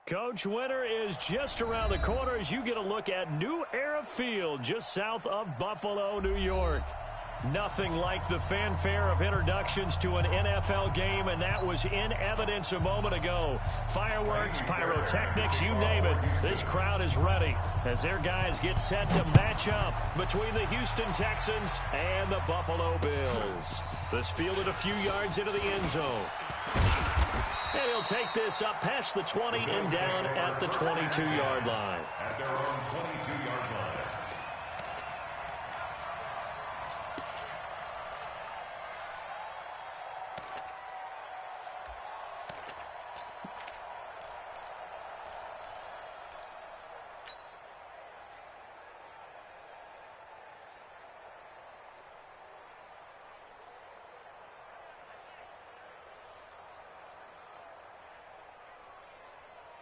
Coach, winter is just around the corner as you get a look at New Era Field just south of Buffalo, New York. Nothing like the fanfare of introductions to an NFL game, and that was in evidence a moment ago. Fireworks, pyrotechnics, you name it. This crowd is ready as their guys get set to match up between the Houston Texans and the Buffalo Bills. This fielded a few yards into the end zone. And he'll take this up past the 20 and down at the 22-yard line. At their own 22-yard line.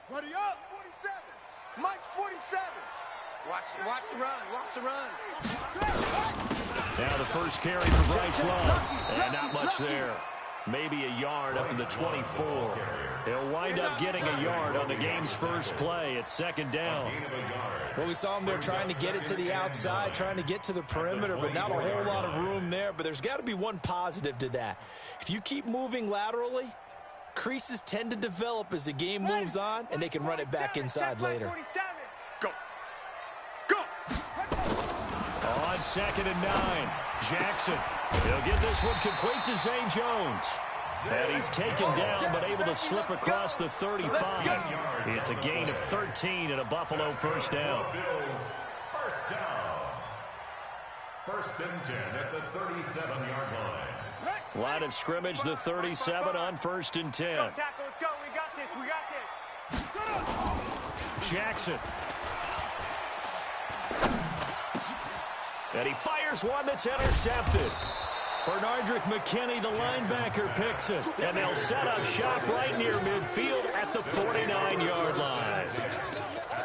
Ready up, 47. Mike's 47. Watch the run. Watch the run. Now the first carry for Bryce Love. And not much there. Maybe a yard up to the 24. He'll wind up getting a yard on the game's first play. It's second down. Well, we saw him there trying to get it to the outside, trying to get to the perimeter, but not a whole lot of room there. But there's got to be one positive to that. If you keep moving laterally, creases tend to develop as the game moves on, and they can run it back inside later. Go. Go. On 2nd and 9, Jackson. He'll get this one complete to Zay Jones. And he's taken down but able to slip across the 35. It's a gain of 13 and a Buffalo first down. First down. First and 10 at the 37-yard line. Line of scrimmage, the 37 on 1st and 10. Let's go. We got this. We got this. Jackson. And he fires one that's intercepted. Bernardrick McKinney, the linebacker, picks it. And they'll set up shop right near midfield at the 49-yard line.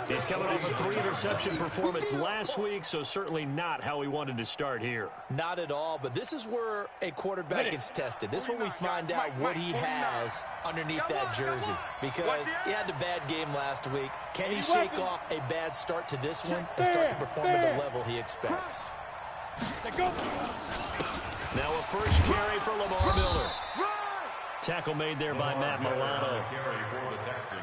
He's coming off a 3-interception performance last week, so certainly not how he wanted to start here. Not at all, but this is where a quarterback gets tested. This is when we find out what he has underneath that jersey, because he had a bad game last week. Can he shake off a bad start to this one and start to perform at the level he expects? Now a first carry for Lamar Miller. Tackle made there by Matt Milano.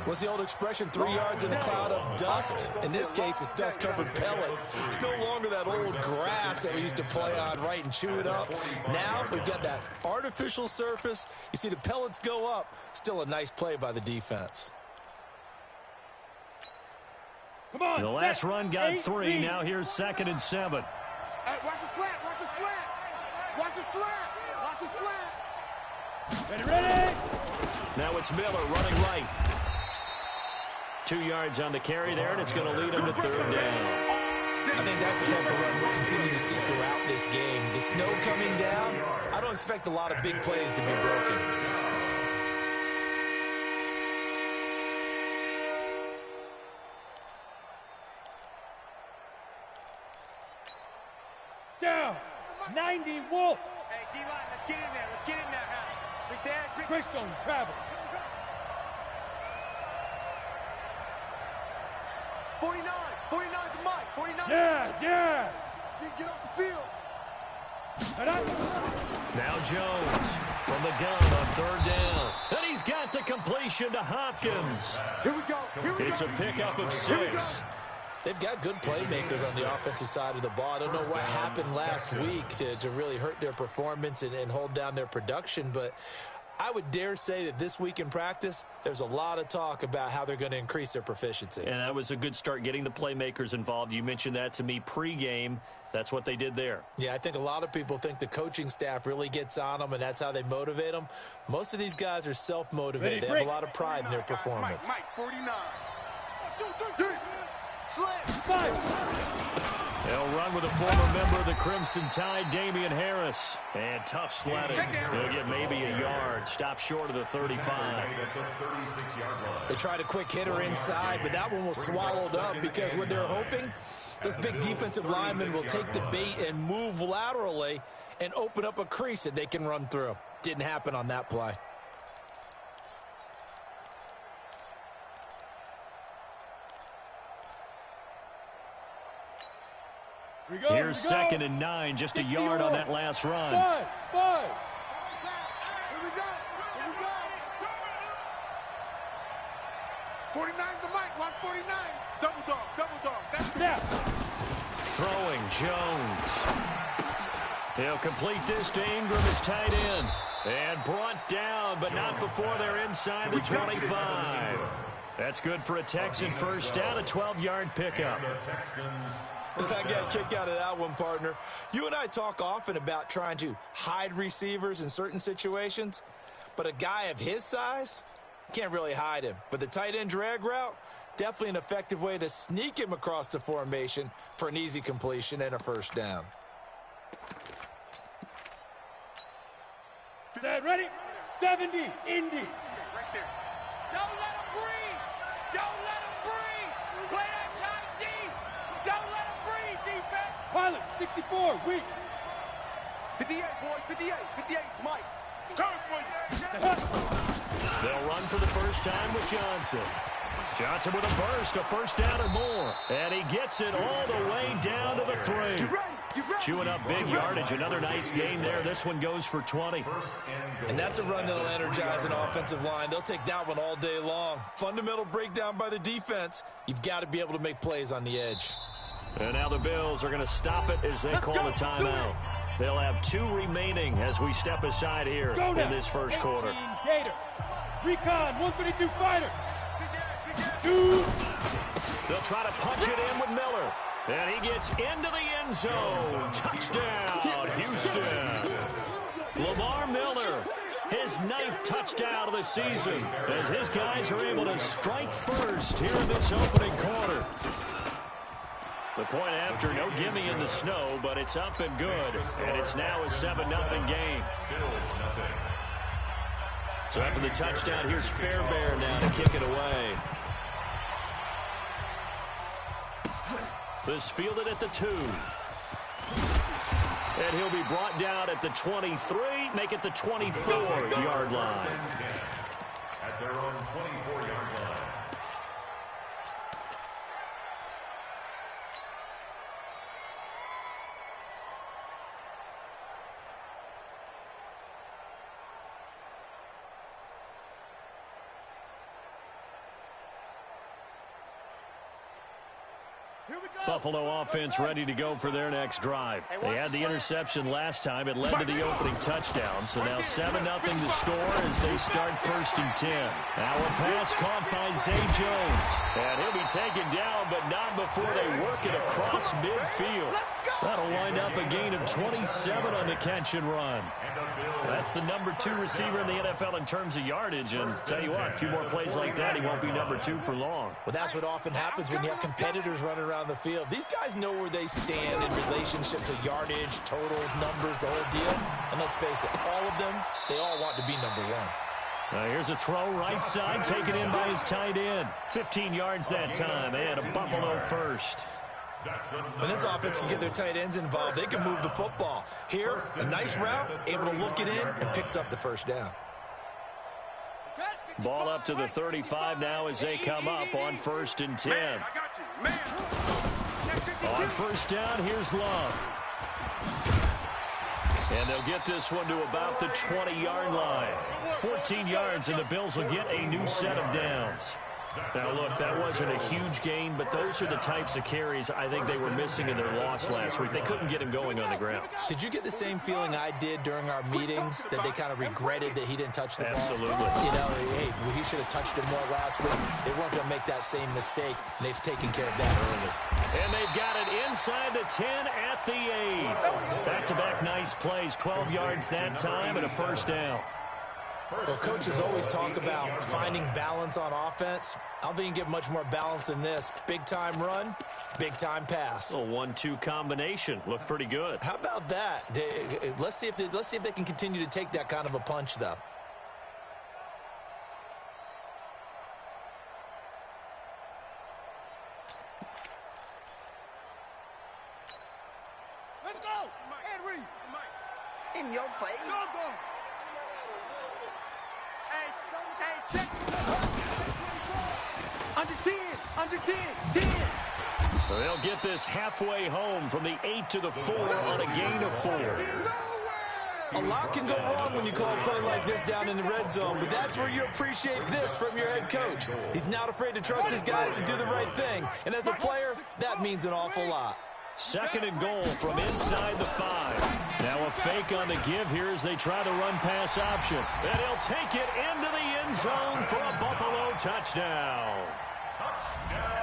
What's the old expression, 3 yards in a cloud of dust? In this case, it's dust-covered pellets. It's no longer that old grass that we used to play on, right, and chew it up. Now we've got that artificial surface. You see the pellets go up. Still a nice play by the defense. Come on, the last run got 3. Now here's 2nd and 7. Hey, watch the slant. Watch the slant. Watch the slant. Watch the slant. Ready? Now it's Miller running right. 2 yards on the carry there, and it's going to lead him to 3rd down. I think that's the type of run we'll continue to see throughout this game. The snow coming down, I don't expect a lot of big plays to be broken. Down. 90 Wolf. Hey, D-line, let's get in there. Let's get in there. Big dad, Greystone, travel. 49 to Mike. 49. Yes. Get off the field. Now Jones from the gun on 3rd down. And he's got the completion to Hopkins. Here we go. It's a pickup of 6. They've got good playmakers on the offensive side of the ball. I don't know what happened last week to really hurt their performance and hold down their production, but I would dare say that this week in practice, there's a lot of talk about how they're going to increase their proficiency. And that was a good start, getting the playmakers involved. You mentioned that to me pregame. That's what they did there. Yeah, I think a lot of people think the coaching staff really gets on them, and that's how they motivate them. Most of these guys are self-motivated. They have a lot of pride in their performance. Mike, 49. 2, 3. Slam. They'll run with a former member of the Crimson Tide, Damian Harris. And tough sledding. He'll get maybe a yard. Stop short of the 35. They tried a quick hitter inside, but that one was swallowed up because what they're hoping, this big defensive lineman will take the bait and move laterally and open up a crease that they can run through. Didn't happen on that play. Here's 2nd and 9, just a yard on that last run. 5. Here we go. 49's the mic. Watch 49. Double dog. That's Snap. Throwing Jones. He'll complete this to Ingram, his tight end. And brought down, but not before they're inside the 25. That's good for a Texan first down, a 12-yard pickup. I got a kick out of that one, partner. You and I talk often about trying to hide receivers in certain situations, but a guy of his size, can't really hide him. But the tight end drag route, definitely an effective way to sneak him across the formation for an easy completion and a first down. Set, ready? 70, Indy. right there. Don't let him breathe. Play that tight D. Don't let him breathe, defense. Pilot, 64, weak. 58, boys. 58, Mike. They'll run for the first time with Johnson. Johnson with a burst, a first down or more. And he gets it all the way down to the 3. Chewing up big yardage. Another nice gain there. This one goes for 20. And that's a run that'll energize an offensive line. They'll take that one all day long. Fundamental breakdown by the defense. You've got to be able to make plays on the edge. And now the Bills are going to stop it as they call the timeout. They'll have 2 remaining as we step aside here in this first quarter. Gator. Recon, 132 fighter. 2. They'll try to punch it in with Miller. And he gets into the end zone. Touchdown, Houston. Lamar Miller, his 9th touchdown of the season, as his guys are able to strike first here in this opening quarter. The point after, no gimme in the snow, but it's up and good. And it's now a 7-0 game. So after the touchdown, here's Fairbairn now to kick it away. This fielded at the 2. And he'll be brought down at the 23, make it the 24-yard line. At their own 24-yard line. Buffalo offense ready to go for their next drive. They had the interception last time. It led to the opening touchdown. So now 7-0 to score as they start 1st and 10. Now a pass caught by Zay Jones. And he'll be taken down, but not before they work it across midfield. That'll wind up a gain of 27 on the catch and run. That's the number 2 receiver in the NFL in terms of yardage. And tell you what, a few more plays like that, he won't be number 2 for long. Well, that's what often happens when you have competitors running around the field. These guys know where they stand in relationship to yardage, totals, numbers, the whole deal. And let's face it, all of them, they all want to be number 1. Now here's a throw right side, taken in by his tight end. 15 yards that time, and a Buffalo first. When this offense can get their tight ends involved, they can move the football. Here, a nice route, able to look it in, and picks up the first down. Ball up to the 35 now as they come up on 1st and 10. On first down, here's Love. And they'll get this one to about the 20-yard line. 14 yards, and the Bills will get a new set of downs. Now, look, that wasn't a huge gain, but those are the types of carries I think they were missing in their loss last week. They couldn't get him going on the ground. Did you get the same feeling I did during our meetings, that they kind of regretted that he didn't touch the ball? Absolutely. You know, hey, he should have touched it more last week. They weren't going to make that same mistake, and they've taken care of that early. And they've got it inside the 10 at the 8. Back-to-back nice plays, 12 yards that time and a first down. Well, coaches always talk about finding balance on offense. I don't think you can get much more balance than this. Big-time run, big-time pass. A 1-2 combination. Looked pretty good. How about that? Let's see if they can continue to take that kind of a punch, though. Let's go. Henry. In your face. Go. Hey, check. Under 10. 10. They'll get this halfway home from the 8 to the 4 on a gain of 4. A lot can go wrong when you call a play like this down in the red zone, but that's where you appreciate this from your head coach. He's not afraid to trust his guys to do the right thing, and as a player, that means an awful lot. 2nd and goal from inside the 5. Now a fake on the give here as they try the run-pass option. And he'll take it into the end zone for a Buffalo touchdown.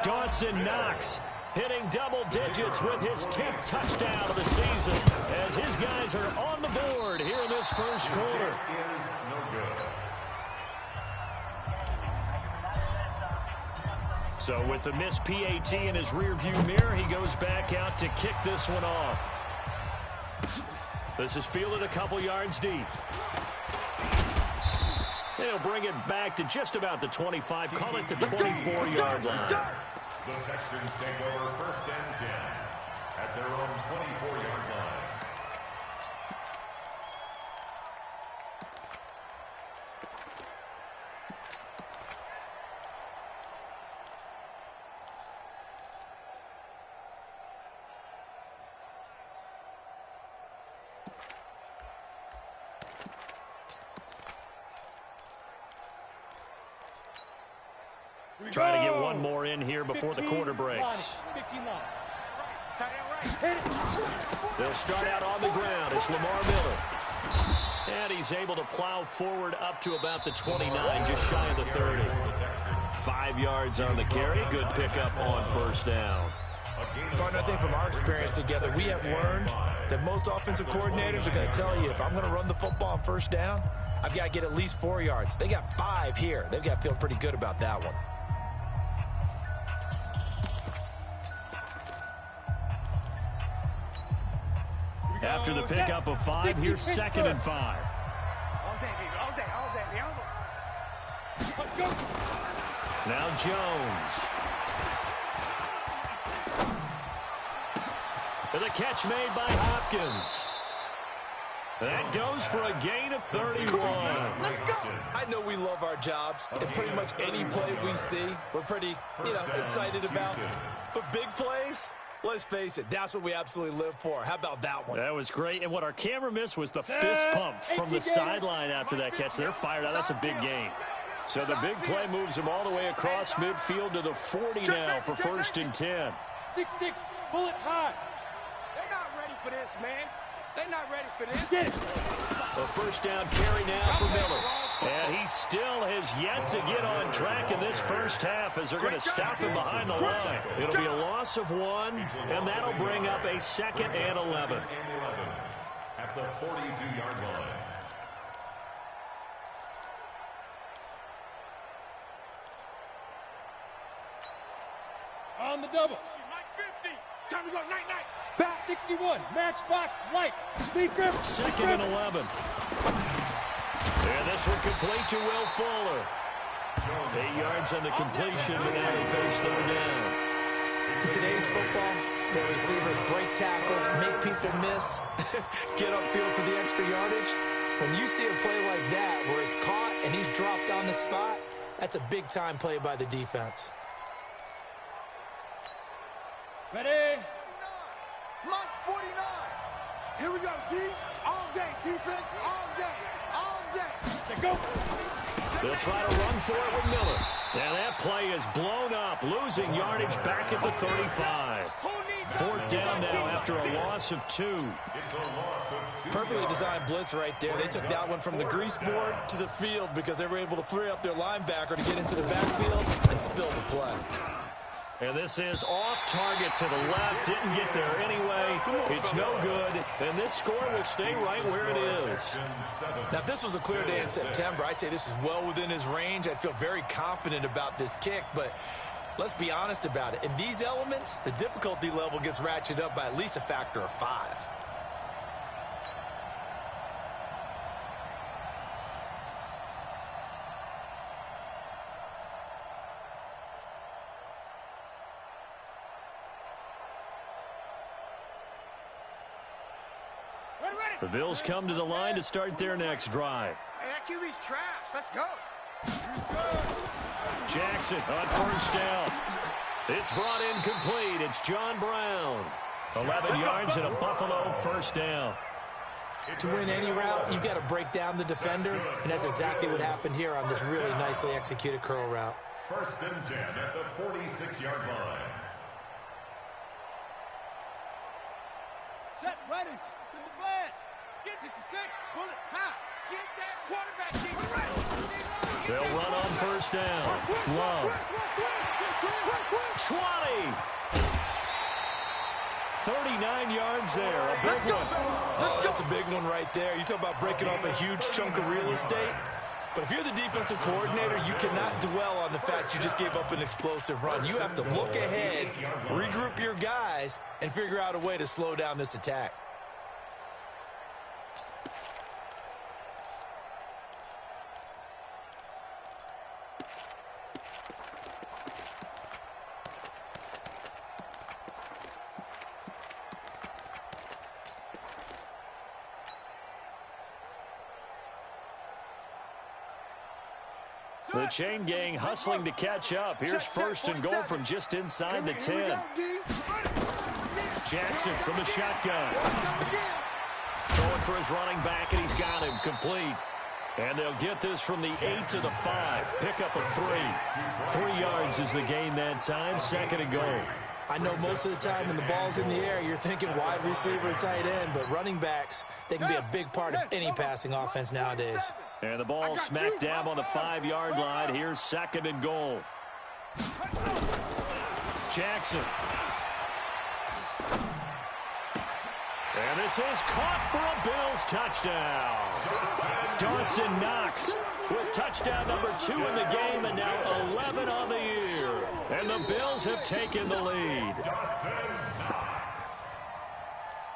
Dawson Knox hitting double digits with his 10th touchdown of the season as his guys are on the board here in this first quarter. So with the missed PAT in his rearview mirror, he goes back out to kick this one off. This is fielded a couple yards deep. He'll bring it back to just about the 25, call it the 24-yard line. The Texans take over 1st and 10 at their own 24-yard line. Trying to get one more in here before the quarter breaks. They'll start out on the ground. It's Lamar Miller. And he's able to plow forward up to about the 29, just shy of the 30. 5 yards on the carry. Good pickup on 1st down. Partner, I think from our experience together, we have learned that most offensive coordinators are going to tell you, if I'm going to run the football on 1st down, I've got to get at least 4 yards. They got 5 here. They've got to feel pretty good about that one. After the pickup of 5, here's 2nd and 5. All day, baby. All day. All day. Let's go. Now Jones. And the catch made by Hopkins. That goes for a gain of 31. I know we love our jobs, and pretty much any play we see, we're pretty, excited about. But big plays, let's face it, that's what we absolutely live for. How about that one? That was great, and what our camera missed was the fist pump from the sideline after that catch. They're fired out. That's a big gain. So the big play moves him all the way across midfield to the 40 now for 1st and 10. 6-6, bullet high. They're not ready for this, man. They're not ready for this. Get it. A 1st down carry now for Miller. And he still has yet to get on track in this first half as they're going to stop him behind the line. It'll be a loss of 1, and that'll bring up a 2nd and 11. At the 42-yard line. On the double. Time to go, night-night. Back 61, matchbox lights. Lead grip. 2nd and 11. And this one complete to Will Fuller. 8 yards on the completion, but now they face 3rd down. In today's football, where receivers break tackles, make people miss, get upfield for the extra yardage, when you see a play like that where it's caught and he's dropped on the spot, that's a big-time play by the defense. Ready? Mike 49. Here we go, D. All day. Defense, all day. All day. Let's go. They'll try to run for it with Miller. And that play is blown up, losing yardage back at the 35. 4th down now after a loss of 2. Perfectly designed blitz right there. They took that one from the grease board to the field because they were able to free up their linebacker to get into the backfield and spill the play. And this is off target to the left. Didn't get there anyway. It's no good. And this score will stay right where it is. Now, if this was a clear day in September, I'd say this is well within his range. I'd feel very confident about this kick. But let's be honest about it. In these elements, the difficulty level gets ratcheted up by at least a factor of 5. The Bills come to the line to start their next drive. Hey, that QB's trash. Let's go. Jackson on 1st down. It's brought in complete. It's John Brown. 11 yards and a Buffalo first down. To win any route, you've got to break down the defender, and that's exactly what happened here on this really nicely executed curl route. First and 10 at the 46-yard line. Set, ready. To the plan. Get it to 6. Pull it. High. Get that quarterback. They'll run on first down. Love. 20. 39 yards there. A big one. Oh, that's a big one right there. You talk about breaking off a huge chunk of real estate. But if you're the defensive coordinator, you cannot dwell on the fact you just gave up an explosive run. You have to look ahead, regroup your guys, and figure out a way to slow down this attack. The chain gang hustling to catch up. Here's first and goal from just inside the 10. Jackson from the shotgun. Throwing for his running back, and he's got him complete. And they'll get this from the 8 to the 5. Pick up a 3. 3 yards is the gain that time. Second and goal. I know most of the time when the ball's in the air, you're thinking wide receiver, tight end, but running backs, they can be a big part of any passing offense nowadays. And the ball smack dab on the 5-yard line. Here's second and goal. Jackson. And this is caught for a Bills touchdown. Dawson Knox with touchdown number 2 in the game, and now 11 on the year. And the Bills have taken the lead. Dawson Knox.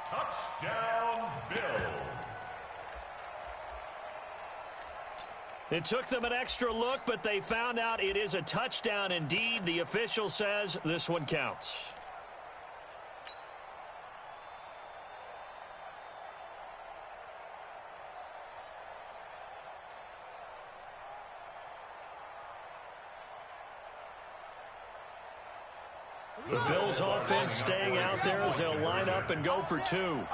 Touchdown, Bills. It took them an extra look, but they found out it is a touchdown indeed. The official says this one counts. The Bills offense staying out there as they'll line up and go for 2.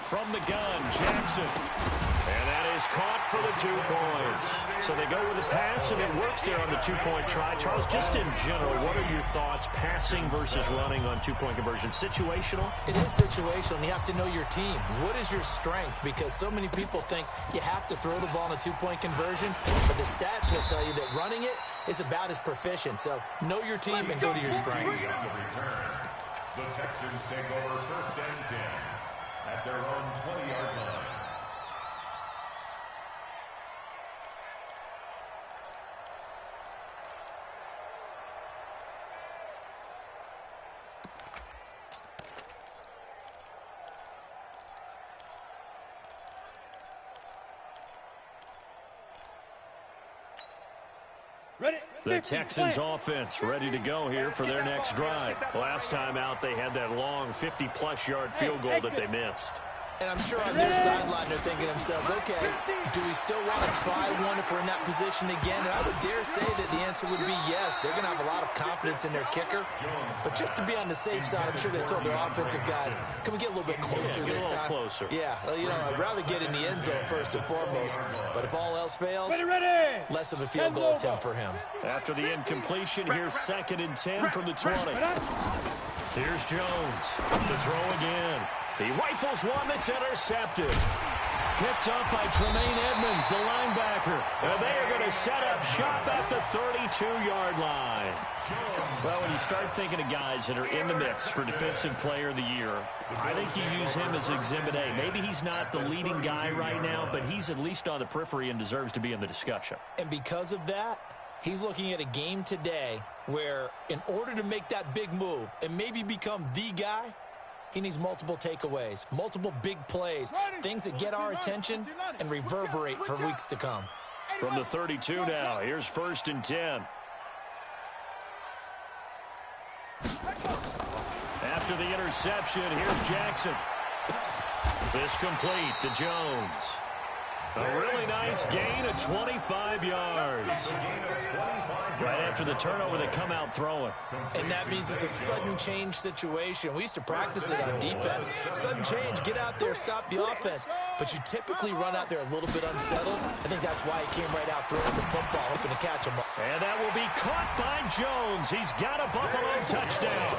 From the gun, Jackson. And that is caught for the 2 points. So they go with the pass, and it works there on the 2-point try. Charles, just in general, what are your thoughts passing versus running on 2-point conversion? Situational? It is situational. You have to know your team. What is your strength? Because so many people think you have to throw the ball in a 2-point conversion, but the stats will tell you that running it is about as proficient. So know your team and go to your strengths. The Texans take over first and 10 at their own 20-yard line. The Texans offense ready to go here for their next drive. Last time out, they had that long 50-plus yard field goal that they missed. And I'm sure on their sideline they're thinking to themselves, okay, do we still want to try one if we're in that position again? And I would dare say that the answer would be yes. They're going to have a lot of confidence in their kicker. But just to be on the safe side, I'm sure they told their offensive guys, can we get a little bit closer this time? Closer. Yeah, you know, I'd rather get in the end zone first and foremost. But if all else fails, less of a field goal attempt for him. After the incompletion, here's second and 10 from the 20. Here's Jones to throw again. He rifles one that's intercepted. Picked up by Tremaine Edmonds, the linebacker. And they are going to set up shop at the 32-yard line. Well, when you start thinking of guys that are in the mix for Defensive Player of the Year, I think you use him as Exhibit A. Maybe he's not the leading guy right now, but he's at least on the periphery and deserves to be in the discussion. And because of that, he's looking at a game today where in order to make that big move and maybe become the guy, he needs multiple takeaways, multiple big plays, things that get our attention and reverberate for weeks to come. From the 32 now, here's first and 10. After the interception, here's Jackson. This complete to Jones. A really nice gain of 25 yards. Right after the turnover, they come out throwing. And that means it's a sudden change situation. We used to practice it on defense. Sudden change, get out there, stop the offense. But you typically run out there a little bit unsettled. I think that's why he came right out throwing the football, hoping to catch him. And that will be caught by Jones. He's got a Buffalo touchdown.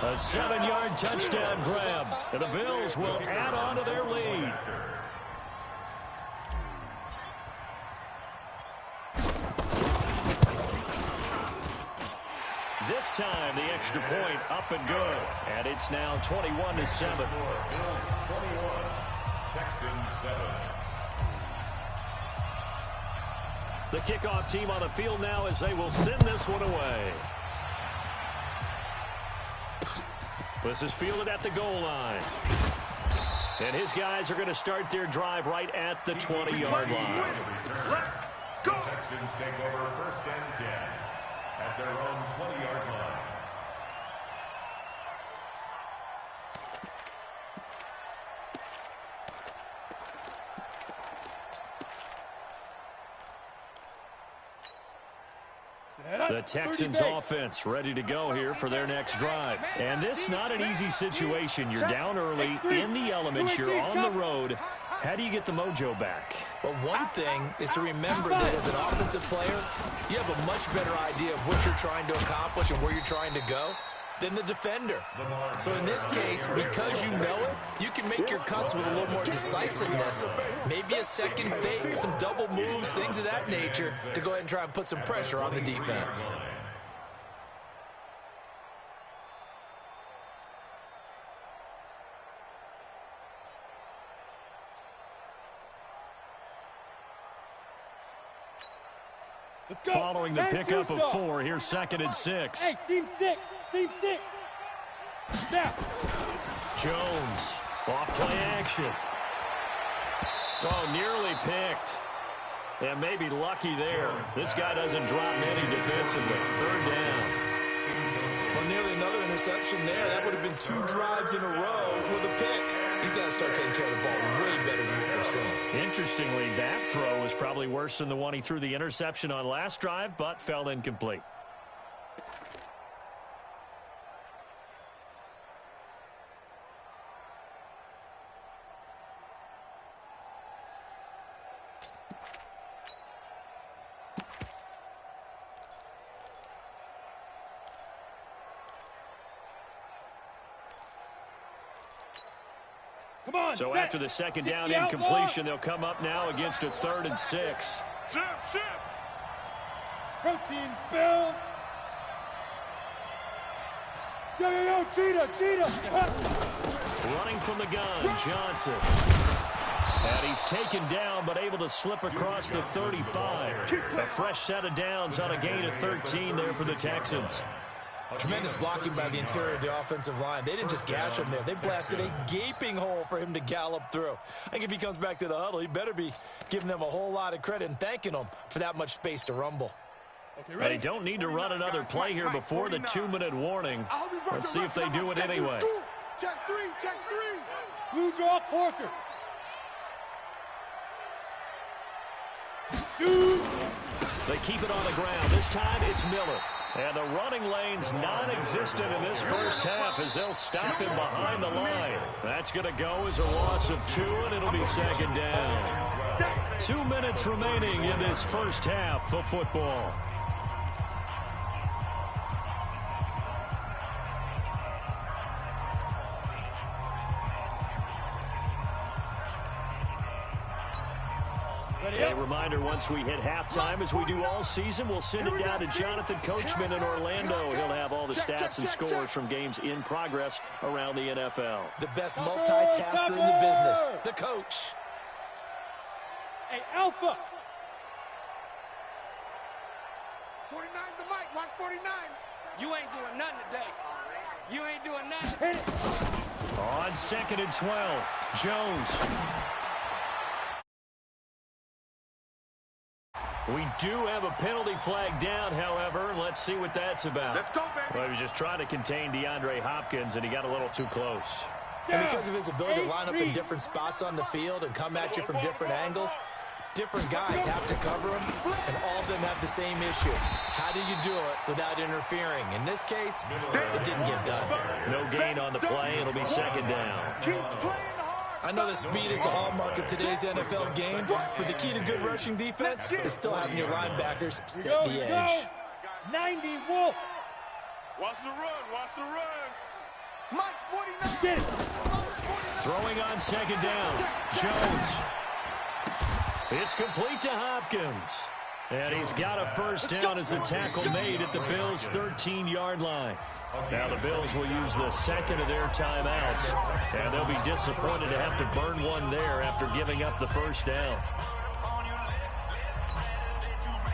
A 7-yard touchdown grab. And the Bills will add on to their lead. This time, the extra point up and good. And it's now 21-7. Bills 21, Texans 7. The kickoff team on the field now as they will send this one away. This is fielded at the goal line. And his guys are going to start their drive right at the 20-yard line. The Texans take over 1st and 10 at their own 20-yard line. The Texans offense ready to go here for their next drive. And this not an easy situation. You're down early in the elements. You're on the road. How do you get the mojo back? Well, one thing is to remember that as an offensive player, you have a much better idea of what you're trying to accomplish and where you're trying to go than the defender. So in this case, because you know it, you can make your cuts with a little more decisiveness. Maybe a second fake, some double moves, things of that nature to go ahead and try and put some pressure on the defense. Let's go. Following the pickup of 4, here's 2nd and 6. Hey, team 6. Team 6. Now. Jones, off play action. Oh, nearly picked. And maybe lucky there. This guy doesn't drop many defensively. 3rd down. Well, nearly another interception there. That would have been 2 drives in a row with a pick. He's got to start taking care of the ball way better than what we're seeing. Interestingly, that throw was probably worse than the one he threw the interception on last drive, but fell incomplete. Come on, So set. after the 2nd down 60 out incompletion, they'll come up now against a 3rd and 6. Protein spill. Yo, cheetah. Running from the gun, Johnson. And he's taken down, but able to slip across the 35. A fresh set of downs on a gain of 13 there for the Texans. Tremendous blocking by the interior of the offensive line. They didn't just gash him there. They blasted a gaping hole for him to gallop through. I think if he comes back to the huddle, he better be giving them a whole lot of credit and thanking them for that much space to rumble. Okay, They ready? don't need to run another play here before the 2-minute warning. Let's see if they do it anyway. Check 3. Blue draw Corkers. Shoot. They keep it on the ground. This time it's Miller. And the running lane's non-existent in this first half as they'll stop him behind the line. That's going to go as a loss of 2, and it'll be 2nd down. 2 minutes remaining in this first half of football. A reminder, once we hit halftime, as we do all season, we'll send it down to Jonathan Coachman in Orlando. He'll have all the stats and scores from games in progress around the NFL. The best multitasker in the business, the coach. Hey, Alpha. 49's the mic. Watch 49. You ain't doing nothing today. You ain't doing nothing. Hit it. On 2nd and 12, Jones. We do have a penalty flag down, however. Let's see what that's about. Let's go, baby. Well, he was just trying to contain DeAndre Hopkins, and he got a little too close. And because of his ability to line up in different spots on the field and come at you from different angles, different guys have to cover him, and all of them have the same issue. How do you do it without interfering? In this case, it didn't get done. No gain on the play. It'll be second down. I know that speed is the hallmark of today's NFL game, but the key to good rushing defense is still having your linebackers set the edge. 90 Wolf. Watch the run. Watch the run. Mike's 49. Get it. Throwing on second down. Jones. It's complete to Hopkins. And he's got a first down as the tackle made at the Bills' 13-yard line. Now the Bills will use the second of their timeouts, and they'll be disappointed to have to burn one there after giving up the first down.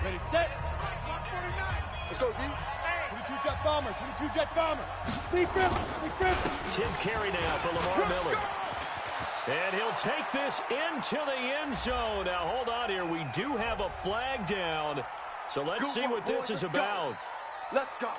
Ready, set. Let's go, D. 22 jet bombers. 22 jet bomber. Lead grip. Lead grip. 10th carry now for Lamar Miller. And he'll take this into the end zone. Now, hold on here. We do have a flag down. So let's see what this is about. Let's go.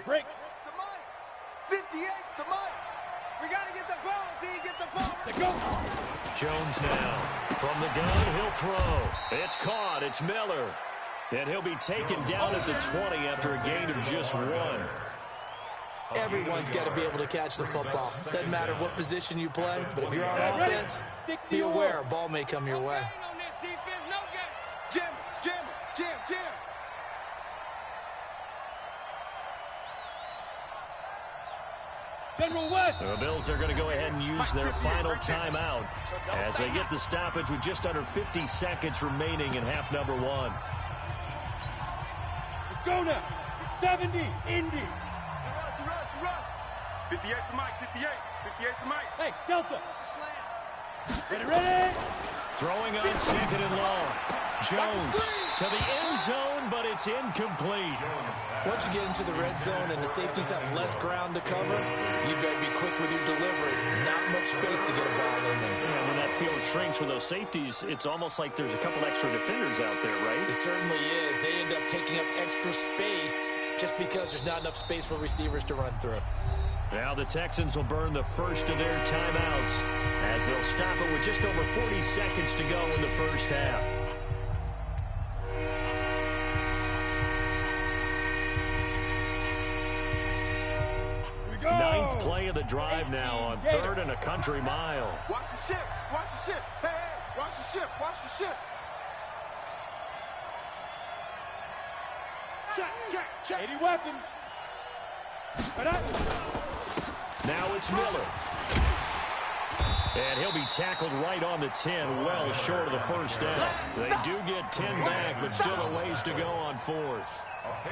Break. The mic. 58, the mic. We got to get the ball, D. Get the ball. Let's go. Jones now. From the gun, he'll throw. It's caught. It's Miller. And he'll be taken down at the 20 after a gain of just 1. Everyone's got to be able to catch the football. Doesn't matter what position you play, but if you're on offense, be aware a ball may come your way. Jim, Jim, Jim, Jim. General West. The Bills are going to go ahead and use their final timeout as they get the stoppage with just under 50 seconds remaining in half number 1. Let's go now. 70, Indy. Run. 58 to Mike, 58 to Mike. Hey, Delta. Slam. Ready. Throwing on second and long. Jones to the end zone, but it's incomplete. Once you get into the red zone and the safeties have less ground to cover, you better be quick with your delivery. Not much space to get a ball in there. Yeah, when that field shrinks for those safeties, it's almost like there's a couple extra defenders out there, right? It certainly is. They end up taking up extra space just because there's not enough space for receivers to run through. Now the Texans will burn the first of their timeouts as they'll stop it with just over 40 seconds to go in the first half. Ninth play of the drive now on 3rd and a country mile. Watch the ship. Watch the ship. Hey, watch the ship. Watch the ship. Check. 80 weapon. Right up. Now it's Miller. And he'll be tackled right on the 10, well short of the first down. They do get 10 back, but still a ways to go on 4th.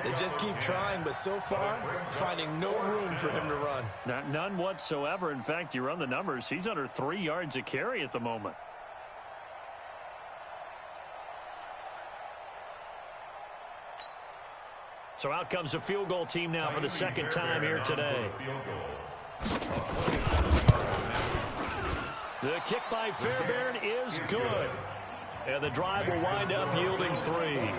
They just keep trying, but so far, finding no room for him to run. None whatsoever. In fact, you run the numbers, he's under 3 yards a carry at the moment. So out comes the field goal team now for the second time here today. The kick by Fairbairn is good. And the drive will wind up yielding 3.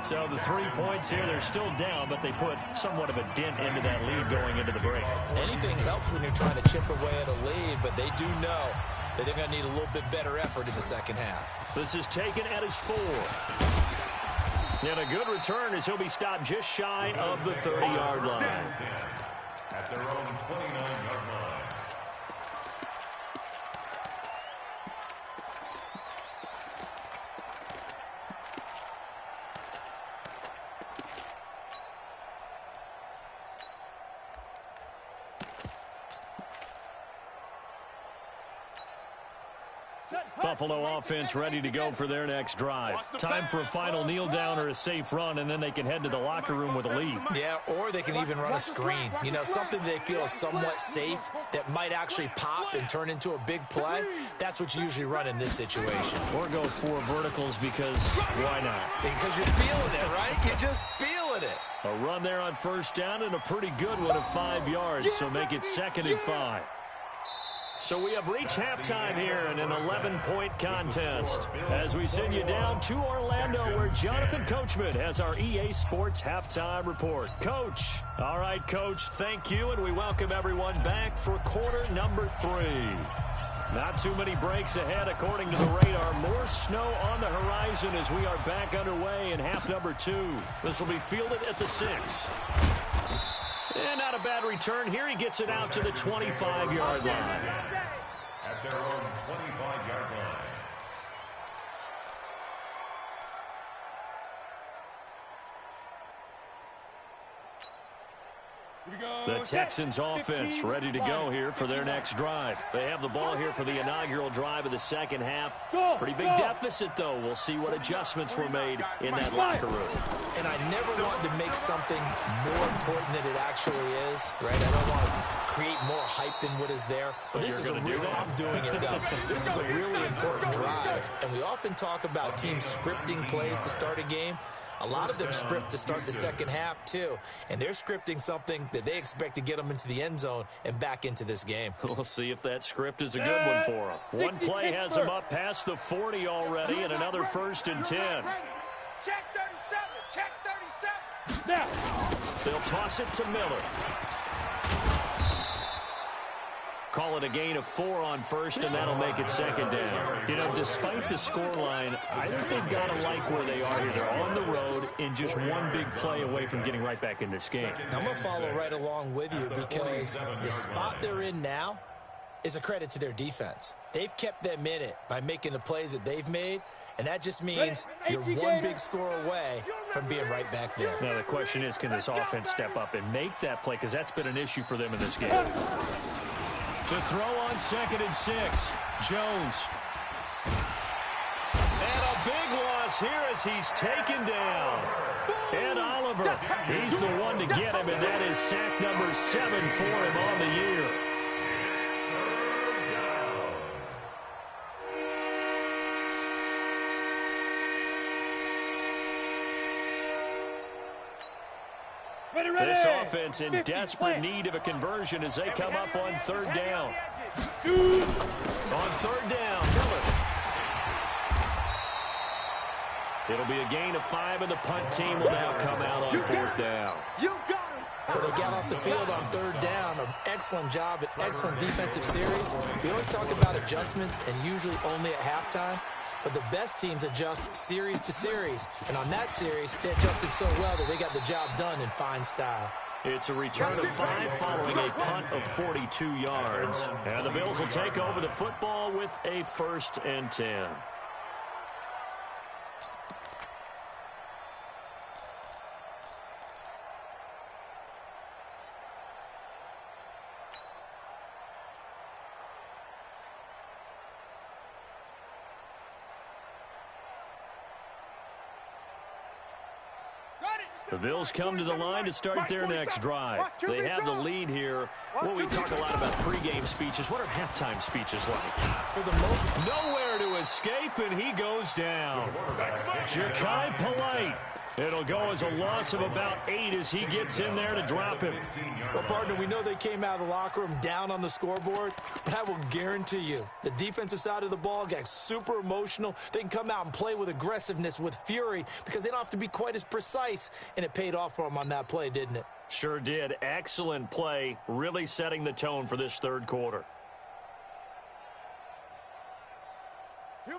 So the 3 points here, they're still down, but they put somewhat of a dent into that lead going into the break. Anything helps when you're trying to chip away at a lead, but they do know that they're going to need a little bit better effort in the second half. This is taken at his 4. And a good return as he'll be stopped just shy of the 30-yard line. At their own 29-yard line. Buffalo offense ready to go for their next drive. Time for a final kneel down or a safe run, and then they can head to the locker room with a lead. Yeah, or they can even run a screen. You know, something they feel is somewhat safe that might actually pop and turn into a big play. That's what you usually run in this situation. Or go 4 verticals because why not? Because you're feeling it, right? You're just feeling it. A run there on first down and a pretty good one of 5 yards, so make it 2nd and 5. So we have reached halftime here in an 11-point contest. As we send you down to Orlando, where Jonathan Coachman has our EA Sports Halftime Report. Coach. All right, Coach, thank you, and we welcome everyone back for quarter number 3. Not too many breaks ahead, according to the radar. More snow on the horizon as we are back underway in half number 2. This will be fielded at the 6. And not a bad return here. He gets it out to the 25-yard line. At their own 25-yard line. The Texans offense ready to go here for their next drive. They have the ball here for the inaugural drive of the second half. Pretty big deficit, though. We'll see what adjustments were made in that locker room. And I never want to make something more important than it actually is, right? I don't want to create more hype than what is there. But this is a real, I'm doing it, though. This is a really important drive. And we often talk about teams scripting plays to start a game. A lot of them script to start the second half, too. And they're scripting something that they expect to get them into the end zone and back into this game. We'll see if that script is a good one for them. One play has them up past the 40 already, and another 1st and 10. Check 37. Check 37. Now. They'll toss it to Miller. Call it a gain of 4 on first, and that'll make it 2nd down. You know, despite the scoreline, I think they've got to like where they are here. They're on the road and just one big play away from getting right back in this game. I'm going to follow right along with you because the spot they're in now is a credit to their defense. They've kept them in it by making the plays that they've made, and that just means you're one big score away from being right back there. Now, the question is, can this offense step up and make that play? Because that's been an issue for them in this game. To throw on 2nd and 6, Jones. And a big loss here as he's taken down. Ed Oliver, he's the one to get him, and that is sack number 7 for him on the year. This offense in desperate need of a conversion as they come up on 3rd down. On 3rd down, Miller. It'll be a gain of 5, and the punt team will now come out on 4th down. Well, they got off the field on 3rd down. An excellent job, an excellent defensive series. We always talk about adjustments and usually only at halftime. But the best teams adjust series to series. And on that series, they adjusted so well that they got the job done in fine style. It's a return of 5 following a punt of 42 yards. And the Bills will take over the football with a 1st and 10. The Bills come to the line to start their next drive. They have the lead here. Well, we talk a lot about pregame speeches. What are halftime speeches like? For the most, nowhere to escape, and he goes down. Ja'Kai Polite. It'll go as a loss of about 8 as he gets in there to drop him. Well, partner, we know they came out of the locker room down on the scoreboard, but I will guarantee you the defensive side of the ball got super emotional. They can come out and play with aggressiveness, with fury, because they don't have to be quite as precise, and it paid off for them on that play, didn't it? Sure did. Excellent play, really setting the tone for this 3rd quarter.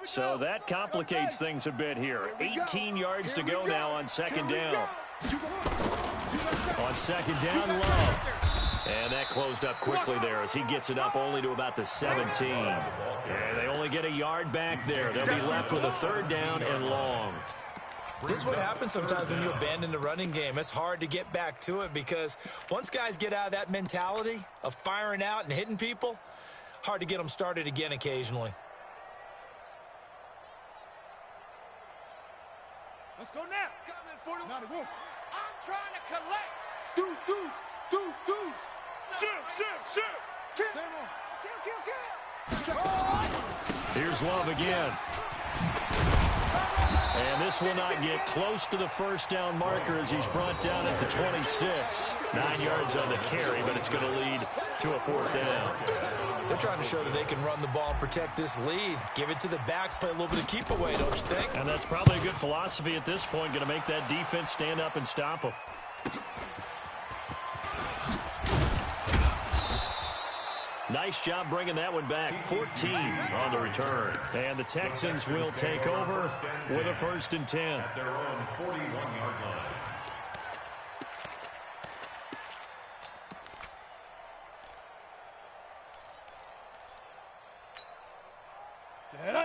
So that complicates things a bit here. 18 yards to go now on 2nd down. On 2nd down, Love. And that closed up quickly there as he gets it up only to about the 17. And they only get a yard back there. They'll be left with a 3rd down and long. This is what happens sometimes when you abandon the running game. It's hard to get back to it because once guys get out of that mentality of firing out and hitting people, hard to get them started again occasionally. Let's go now. Coming 41. Now the room. I'm trying to collect. Deuce, deuce, deuce, deuce. Shoot. Kill. Same on. Kill. Here's Love again. And this will not get close to the first down marker as he's brought down at the 26. 9 yards on the carry, but it's going to lead to a fourth down. They're trying to show that they can run the ball and protect this lead. Give it to the backs, play a little bit of keep away, don't you think? And that's probably a good philosophy at this point, going to make that defense stand up and stop them. Nice job bringing that one back. 14 on the return. And the Texans will take over with a 1st and 10. At their own 41-yard line.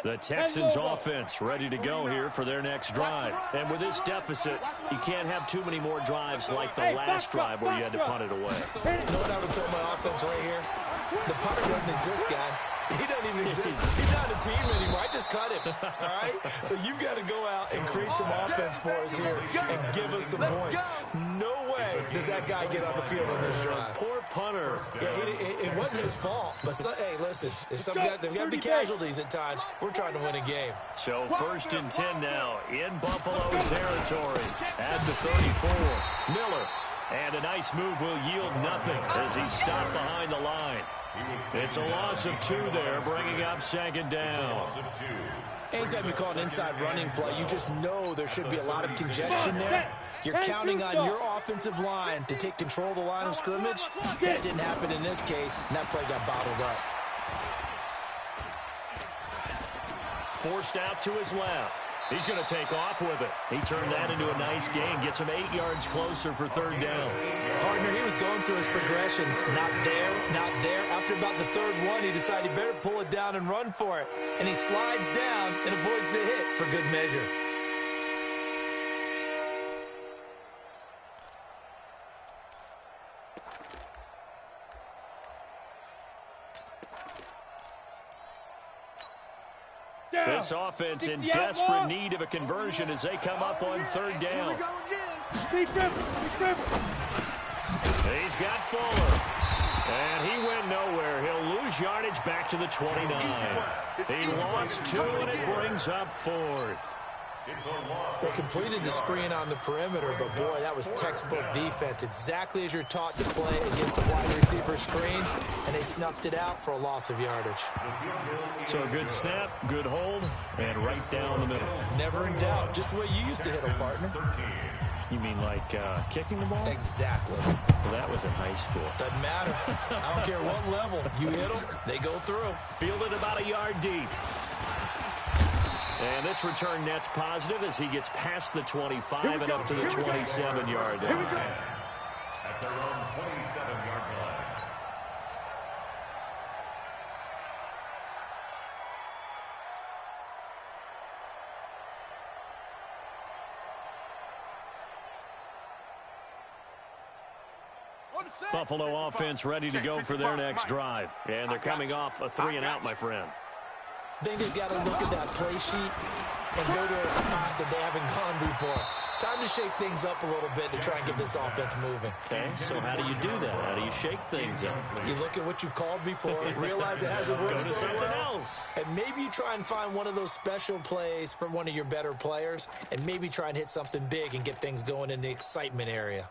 The Texans offense ready to go here for their next drive. And with this deficit, you can't have too many more drives like the last drive where you had to punt it away. You know what I would tell my offense right here? The punter doesn't exist, guys. He doesn't even exist. He's not a team anymore. I just cut him, all right? So you've got to go out and create some offense for us here and give us some points. No way does that guy get on the field on this drive. Poor punter. Yeah, it wasn't his fault. But, hey, listen, if there's got to be casualties at times. We're trying to win a game. So 1st and 10 now in Buffalo territory at the 34. Miller. And a nice move will yield nothing as he's stopped behind the line. It's a loss of 2 there, bringing up 2nd down. Anytime you call an inside running play, you just know there should be a lot of congestion there. You're counting on your offensive line to take control of the line of scrimmage. That didn't happen in this case, and that play got bottled up. Forced out to his left. He's going to take off with it. He turned that into a nice gain. Gets him 8 yards closer for 3rd down. Partner, he was going through his progressions. Not there, not there. After about the 3rd one, he decided he better pull it down and run for it. And he slides down and avoids the hit for good measure. This offense in desperate need of a conversion as they come up on 3rd down. He's got Fuller. And he went nowhere. He'll lose yardage back to the 29. He lost 2, and it brings up 4th. They completed the screen on the perimeter, but boy, that was textbook defense. Exactly as you're taught to play against a wide receiver screen, and they snuffed it out for a loss of yardage. So a good snap, good hold, and right down the middle. Never in doubt. Just the way you used to hit them, partner. You mean like kicking the ball? Exactly. Well, that was in high school. Doesn't matter. I don't care what level. You hit them, they go through. Fielded about a yard deep. And this return net's positive as he gets past the 25 and up to the 27-yard line. At their own 27-yard line. Buffalo offense ready to go for their next drive. And they're coming off a 3-and-out, my friend. I think they've got to look at that play sheet and go to a spot that they haven't gone before. Time to shake things up a little bit to try and get this offense moving. Okay, so how do you do that? How do you shake things up? You look at what you've called before, realize it hasn't worked Go to so something well, else. and maybe you try and find one of those special plays from one of your better players, and maybe try and hit something big and get things going in the excitement area.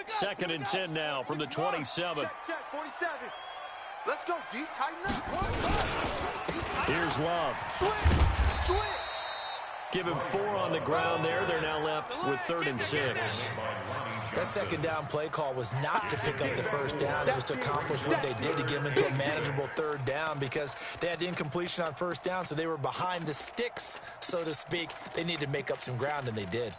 Second and 10 now from the 27. Check, 47. Let's go, D. Tighten up. Here's Love. Switch. Give him 4 on the ground there. They're now left with 3rd and 6. That second down play call was not to pick up the first down. It was to accomplish what they did to get them into a manageable 3rd down because they had incompletion on 1st down, so they were behind the sticks, so to speak. They needed to make up some ground, and they did.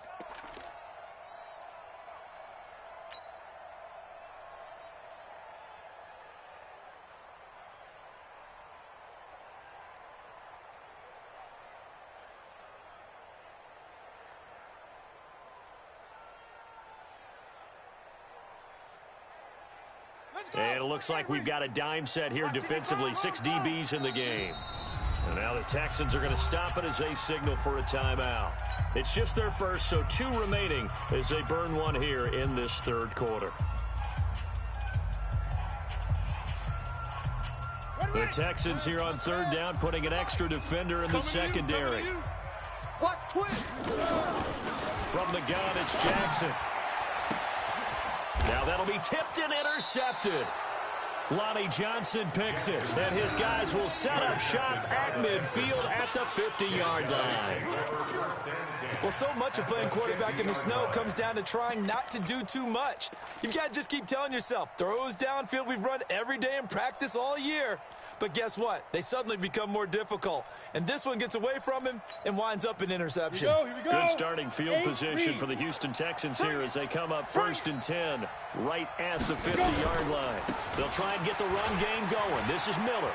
And it looks like we've got a dime set here defensively. 6 DBs in the game. And now the Texans are going to stop it as they signal for a timeout. It's just their first, so 2 remaining as they burn one here in this third quarter. The Texans here on third down, putting an extra defender in the secondary. Watch twin. From the gun, it's Jackson. Now that'll be tipped and intercepted. Lonnie Johnson picks it, and his guys will set up shop at midfield at the 50-yard line. Well, so much of playing quarterback in the snow comes down to trying not to do too much. You've got to just keep telling yourself, throws downfield we've run every day in practice all year. But guess what? They suddenly become more difficult. And this one gets away from him and winds up an interception. Here we go. Good starting field position for the Houston Texans here as they come up 1st and 10 right at the 50-yard line. They'll try and get the run game going. This is Miller.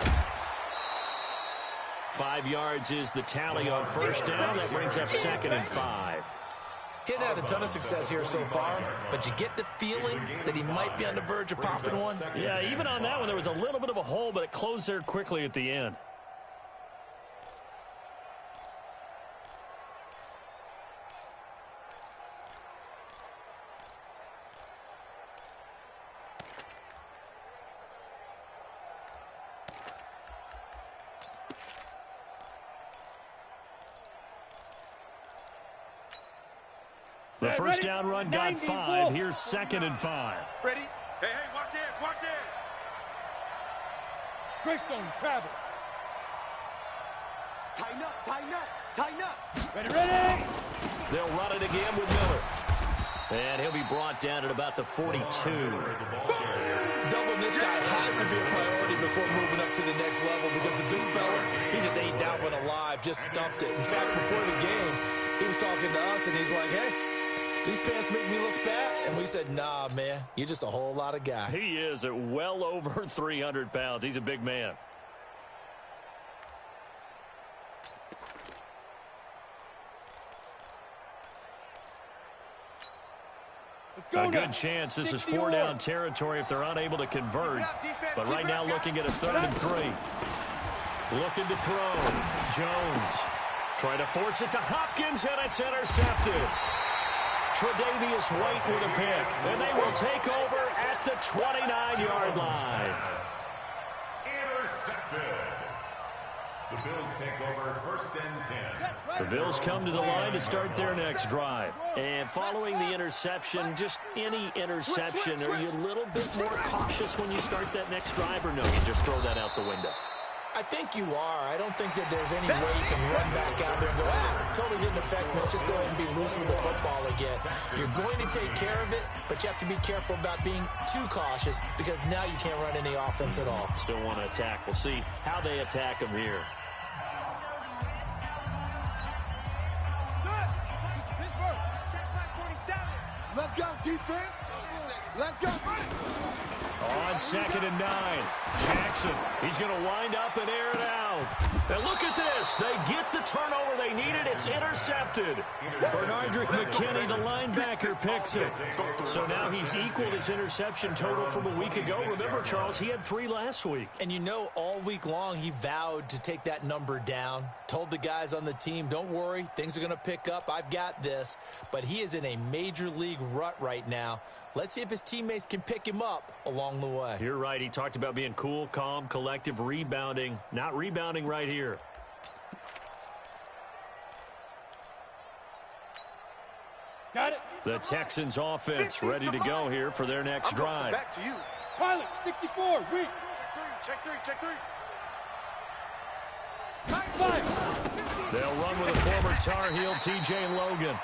5 yards is the tally on first down. That brings up 2nd and 5. He hadn't had a ton of success here so far, but you get the feeling that he might be on the verge of popping one. Yeah, even on that one, there was a little bit of a hole, but it closed there quickly at the end. The first down run got 5. Here's 2nd and 5. Ready? Hey, watch it, watch it. Greystone, travel. Tighten up, tighten up, tighten up. Ready. They'll run it again with Miller. And he'll be brought down at about the 42. Doubling this guy has to be a priority before moving up to the next level because the big fella, he just ate that one alive, just stuffed it. In fact, before the game, he was talking to us, and he's like, hey, these pants make me look fat. And we said, nah, man, you're just a whole lot of guy. He is at well over 300 pounds. He's a big man. A good chance this is 4-down territory if they're unable to convert. But right now looking at a 3rd and 3. Looking to throw. Jones trying to force it to Hopkins, and it's intercepted. Tre'Davious White with a pick, and they will take over at the 29-yard line. Intercepted. The Bills take over 1st and 10. The Bills come to the line to start their next drive. And following the interception, just any interception, are you a little bit more cautious when you start that next drive, or no, you just throw that out the window? I think you are. I don't think that there's any way you can run back out there and go, totally didn't affect me. Let's just go ahead and be loose with the football again. You're going to take care of it, but you have to be careful about being too cautious because now you can't run any offense at all. Still want to attack. We'll see how they attack them here. Let's go, defense. Let's go. On 2nd and 9, Jackson, he's going to wind up and air it out. And look at this. They get the turnover they needed. It's intercepted. Bernardrick McKinney, the linebacker, picks it. So now he's equaled his interception total from a week ago. Remember, Charles, he had 3 last week. And you know, all week long, he vowed to take that number down. Told the guys on the team, don't worry, things are going to pick up. I've got this. But he is in a major league rut right now. Let's see if his teammates can pick him up along the way. You're right. He talked about being cool, calm, collective, rebounding. Not rebounding right here. Got it. The Texans offense ready to go here for their next drive. Back to you. Pilot, 64, weak. Check three. They'll run with a former Tar Heel, TJ Logan.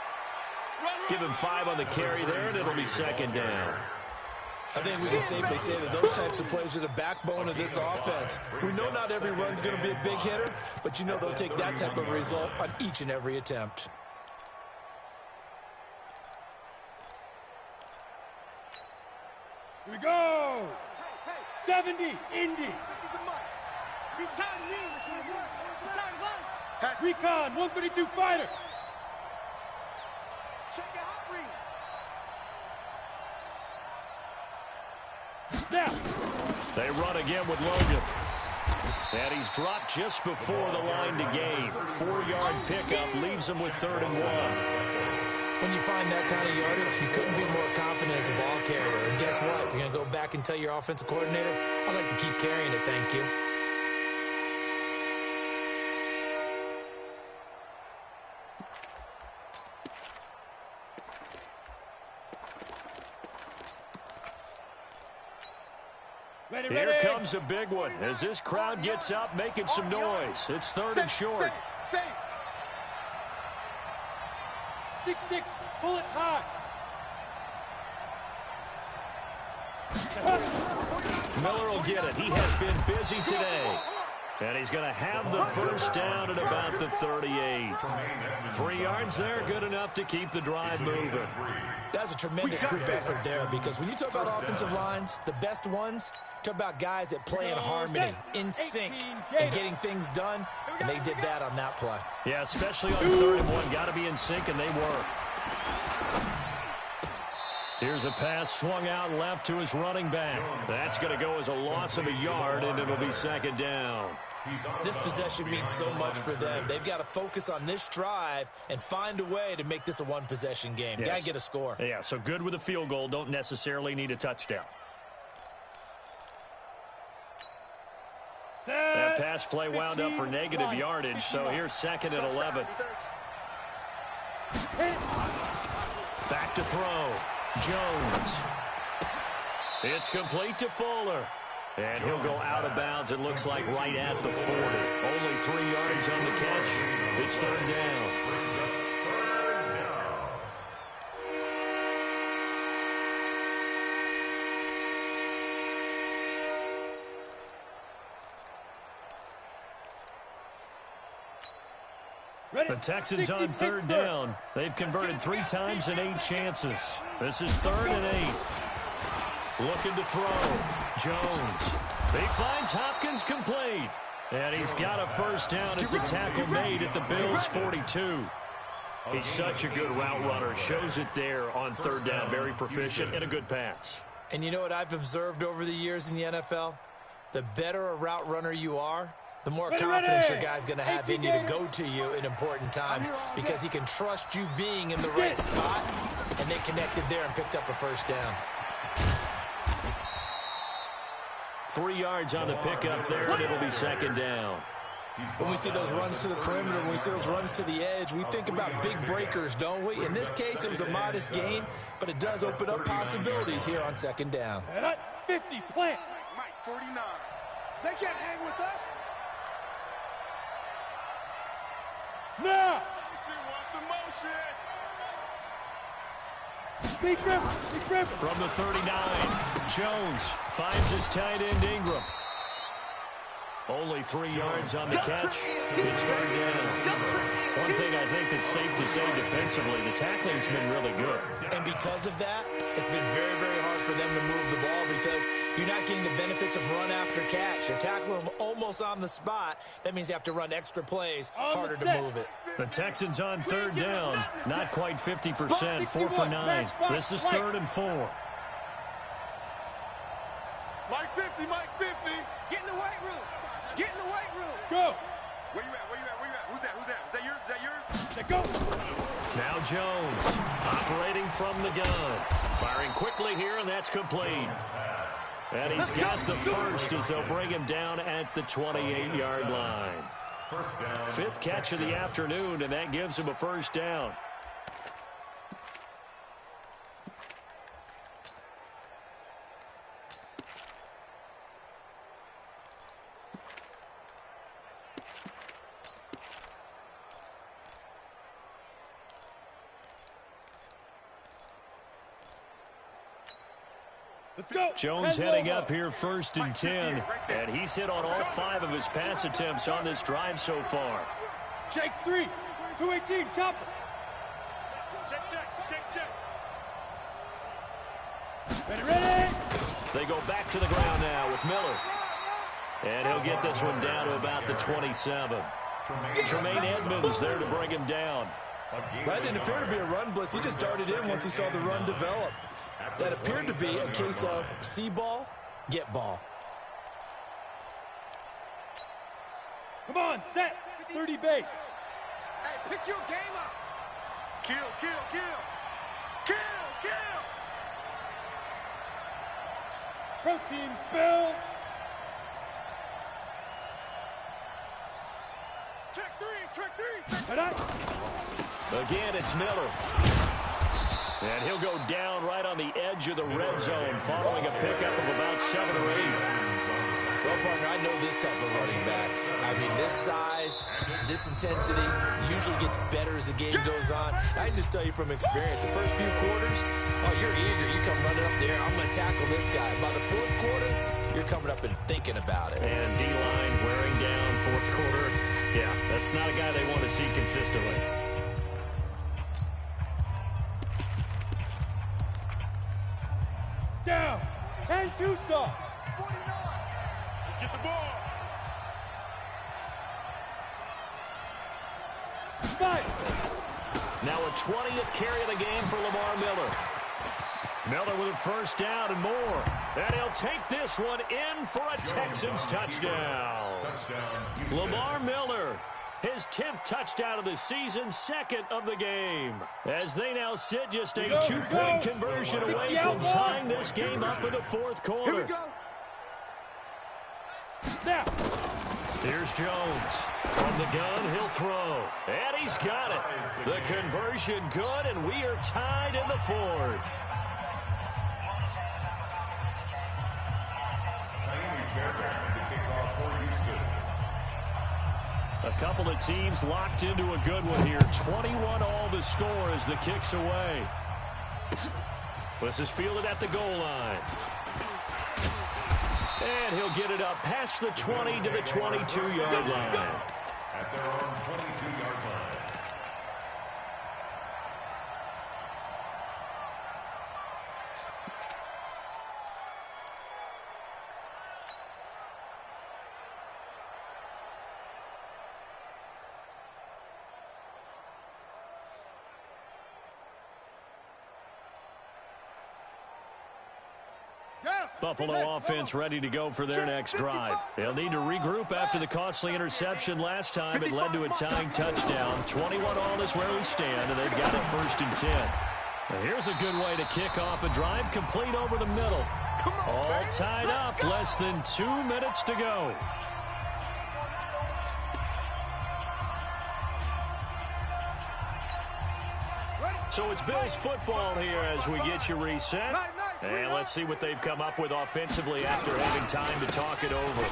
Give him 5 on the carry there, and it'll be 2nd down. I think we can safely say that those types of plays are the backbone of this offense. We know not every run's going to be a big hitter, but you know they'll take that type of result on each and every attempt. Here we go. 70, Indy. He's tired of me. He's tired of us. Recon, 132 fighter. Check your hot read. Now, run again with Logan. And he's dropped just before the line to gain. 4-yard pickup leaves him with 3rd and 1. When you find that kind of yardage, you couldn't be more confident as a ball carrier. And guess what? You're going to go back and tell your offensive coordinator, I'd like to keep carrying it, thank you. Here comes a big one as this crowd gets up making some noise. It's 3rd and short. 6-6, pull it high. Miller will get it. He has been busy today. And he's going to have the first down at about the 38. 3 yards there, good enough to keep the drive moving. That's a tremendous group effort there, because when you talk about offensive lines, the best ones, talk about guys that play in harmony, in sync, and getting things done, and they did that on that play. Yeah, especially on 3rd and 1. Got to be in sync, and they were. Here's a pass swung out left to his running back. That's going to go as a loss of a yard, and it'll be 2nd down. This possession means so much for them. They've got to focus on this drive and find a way to make this a one-possession game. Got to get a score. Yeah, so good with a field goal. Don't necessarily need a touchdown. That pass play wound up for negative yardage, so here's 2nd and 11. Back to throw. Jones. It's complete to Fuller. And he'll go out of bounds, it looks like, right at the 40. Only 3 yards on the catch. It's 3rd down. The Texans on 3rd down. They've converted 3 times in 8 chances. This is 3rd and 8. Looking to throw. Jones. He finds Hopkins complete. And he's got a first down as a tackle made at the Bills' 42. He's such a good route runner. Shows it there on 3rd down. Very proficient and a good pass. And you know what I've observed over the years in the NFL? The better a route runner you are, the more confidence your guy's going to have in you to go to you in important times, because he can trust you being in the right spot, and they connected there and picked up a first down. 3 yards on the pickup there, and it'll be 2nd down. When we see those runs to the perimeter, when we see those runs to the edge, we think about big breakers, don't we? In this case, it was a modest gain, but it does open up possibilities here on 2nd down. 50, plant. Mike, 49. They can't hang with us. Now. Watch the motion. Big Griffin. From the 39, Jones finds his tight end Ingram. Only 3 yards on the catch. It's 3rd down. One thing I think that's safe to say defensively, the tackling's been really good. And because of that, it's been very, very hard for them to move the ball, because you're not getting the benefits of run after catch. You're tackling them almost on the spot. That means you have to run extra plays, harder to move it. The Texans on 3rd down. Not quite 50%, 4 for 9. This is 3rd and 4. Mike 50, Mike 50. Get in the weight room. Get in the weight room. Go. Where you at? Where you at? Where you at? Who's that? Who's that? Is that yours? Is that yours? Say go. Now Jones operating from the gun. Firing quickly here, and that's complete. And he's got the first as they'll bring him down at the 28-yard line. 5th catch of the afternoon, and that gives him a first down. Let's go. Jones heading up here 1st and 10, and he's hit on all 5 of his pass attempts on this drive so far. Jake's 3, 218, chopper. Check. Ready. They go back to the ground now with Miller. And he'll get this one down to about the 27. Tremaine Edmonds there to bring him down. That didn't appear to be a run blitz. He just darted in once he saw the run develop. That appeared to be a case of see ball, get ball. on, set. 30 base. Hey, pick your game up. Kill, kill, kill. Kill, kill. Protein spill. Trick three. Again, it's Miller. And he'll go down right on the edge of the red zone following a pickup of about 7 or 8. Well, partner, I know this type of running back. I mean, this size, this intensity usually gets better as the game goes on. I can just tell you from experience, the first few quarters, oh, you're eager. You come running up there, I'm going to tackle this guy. By the fourth quarter, you're coming up and thinking about it. And D-line wearing down fourth quarter. Yeah, that's not a guy they want to see consistently. Down. 10 Tucson. 49. Let's get the ball. 5. Now a 20th carry of the game for Lamar Miller. Miller with a first down and more. And he'll take this one in for a Texans touchdown. Lamar Miller, his 10th touchdown of the season, second of the game. As they now sit just a 2-point conversion away from tying this game up in the fourth quarter. Here we go. Now. Here's Jones. From the gun, he'll throw. And he's got it. The conversion good, and we are tied in the fourth. A couple of teams locked into a good one here. 21 all the score as the kick's away. This is fielded at the goal line. And he'll get it up past the 20 to the 22-yard line. At their own 22-yard line. Buffalo offense ready to go for their next drive. They'll need to regroup after the costly interception last time. It led to a tying touchdown. 21 all is where we stand, and they've got it 1st and 10. Now here's a good way to kick off a drive, complete over the middle. All tied up, less than 2 minutes to go. So it's Bills football here as we get you reset. And let's see what they've come up with offensively after having time to talk it over.